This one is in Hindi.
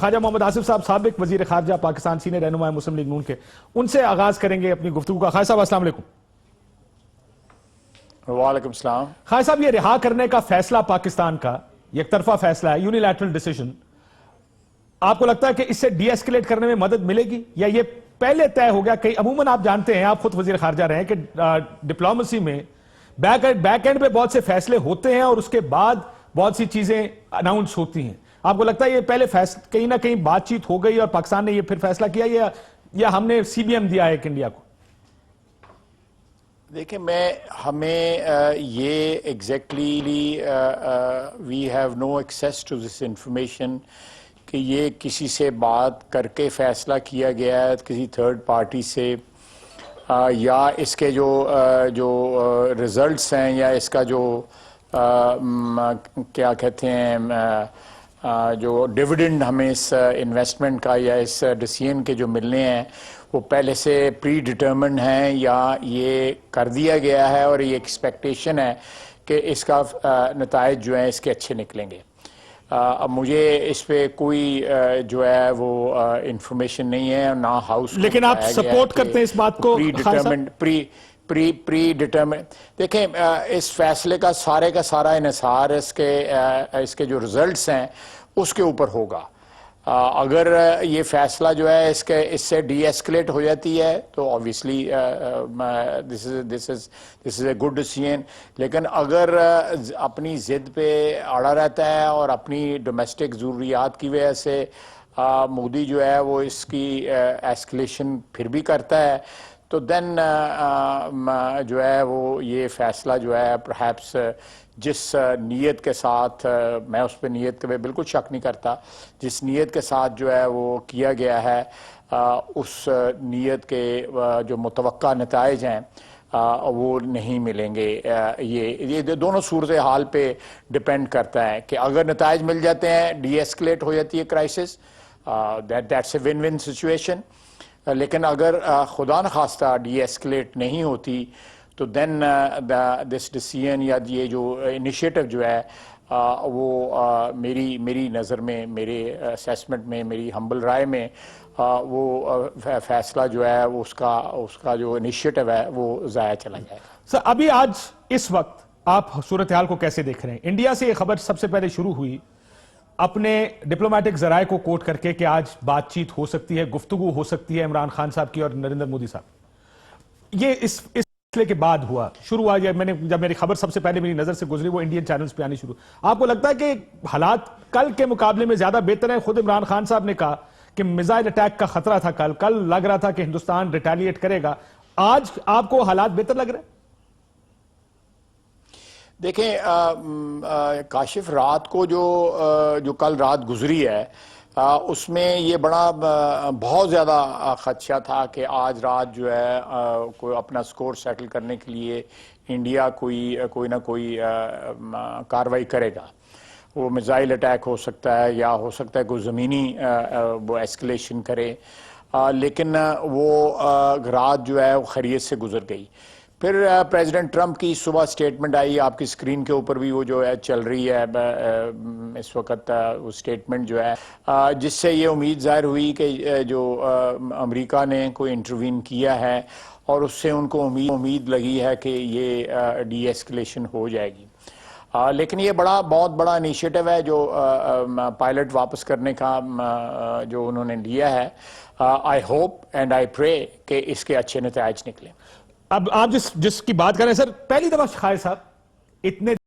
ख्वाजा मोहम्मद आसिफ साहब, साबिक वजीर खारजा पाकिस्तान, सीनियर रहनुमा मुस्लिम लीग नून के, उनसे आगाज करेंगे अपनी गुफ्तगू का। ख्वाजा साहब अस्सलाम वालेकुम। वालेकुम सलाम। ख्वाजा साहब, ये रिहा करने का फैसला पाकिस्तान का एक तरफा फैसला है, यूनिलैटरल डिसीजन, आपको लगता है कि इससे डीएस्केलेट करने में मदद मिलेगी या ये पहले तय हो गया? कई अमूमन आप जानते हैं, आप खुद वजीर खारजा रहे हैं, कि डिप्लोमेसी में बैक एंड पे बहुत से फैसले होते हैं और उसके बाद बहुत सी चीजें अनाउंस होती हैं। आपको लगता है ये पहले कहीं ना कहीं बातचीत हो गई और पाकिस्तान ने ये फिर फैसला किया, या हमने सीबीएम दिया है इंडिया को? देखिए, हमें ये exactly we have no access to this information कि ये किसी से बात करके फैसला किया गया है, किसी थर्ड पार्टी से, या इसके जो रिजल्ट्स हैं, या इसका जो क्या कहते हैं, जो डिविडेंड हमें इस इन्वेस्टमेंट का या इस डिसीजन के जो मिलने हैं वो पहले से प्री डिटर्मिन्ड हैं, या ये कर दिया गया है और ये एक्सपेक्टेशन है कि इसका नताइज जो है इसके अच्छे निकलेंगे। अब मुझे इस पे कोई जो है वो इंफॉर्मेशन नहीं है, ना हाउस। लेकिन आप सपोर्ट करते हैं इस बात को? प्री डिटर्मिन देखें, इस फैसले का सारा इन्हिसार इसके जो रिजल्ट्स हैं उसके ऊपर होगा। अगर ये फैसला जो है इससे डीएस्केलेट हो जाती है तो obviously this is a good decision. लेकिन अगर अपनी जिद पे अड़ा रहता है और अपनी डोमेस्टिक ज़रूरियात की वजह से मोदी जो है वो इसकी एस्केलेशन फिर भी करता है, तो देन जो है वो ये फैसला जो है परहैप्स जिस नीयत के साथ, मैं उस पर नीयत के बिल्कुल शक नहीं करता, जिस नीयत के साथ जो है वो किया गया है, उस नीयत के जो मुतवक्का नताइज हैं वो नहीं मिलेंगे। ये दोनों सूरत हाल पे डिपेंड करता है कि अगर नताइज मिल जाते हैं, डीएस्केलेट हो जाती है crisis, that's a win win situation. लेकिन अगर खुदा न खास्ता डीएस्केलेट नहीं होती तो देन दिस डिसीजन या ये जो इनिशिएटिव जो है वो मेरी नज़र में, मेरे असेसमेंट में, मेरी हम्बल राय में वो फैसला जो है वो उसका जो इनिशिएटिव है वो ज़ाया चला जाएगा। सर, अभी आज इस वक्त आप सूरत हाल को कैसे देख रहे हैं? इंडिया से ये खबर सबसे पहले शुरू हुई अपने डिप्लोमेटिक जराये को कोट करके कि आज बातचीत हो सकती है, गुफ्तगू हो सकती है इमरान खान साहब की और नरेंद्र मोदी साहब। ये इस फैसले के बाद शुरू हुआ। जब मेरी खबर सबसे पहले मेरी नजर से गुजरी वो इंडियन चैनल्स पे आनी शुरू। आपको लगता है कि हालात कल के मुकाबले में ज्यादा बेहतर है? खुद इमरान खान साहब ने कहा कि मिसाइल अटैक का खतरा था, कल लग रहा था कि हिंदुस्तान रिटेलिएट करेगा। आज आपको हालात बेहतर लग रहे हैं? देखें, काशिफ, रात को जो कल रात गुजरी है उसमें ये बहुत ज़्यादा खदशा था कि आज रात जो है कोई अपना स्कोर सेटल करने के लिए इंडिया कोई ना कोई कार्रवाई करेगा। वो मिसाइल अटैक हो सकता है या हो सकता है कोई ज़मीनी वो एस्केलेशन करे, लेकिन वो रात जो है वो खैरियत से गुजर गई। फिर प्रेसिडेंट ट्रंप की सुबह स्टेटमेंट आई, आपकी स्क्रीन के ऊपर भी वो जो है चल रही है इस वक्त वो स्टेटमेंट जो है, जिससे ये उम्मीद ज़ाहिर हुई कि जो अमेरिका ने कोई इंटरवीन किया है और उससे उनको उम्मीद लगी है कि ये डीएस्केलेशन हो जाएगी। लेकिन ये बहुत बड़ा इनिशिएटिव है जो पायलट वापस करने का जो उन्होंने लिया है। I hope and I pray कि इसके अच्छे नतीजे निकले। अब आप जिसकी बात कर रहे हैं सर, पहली दफा खालिद साहब इतने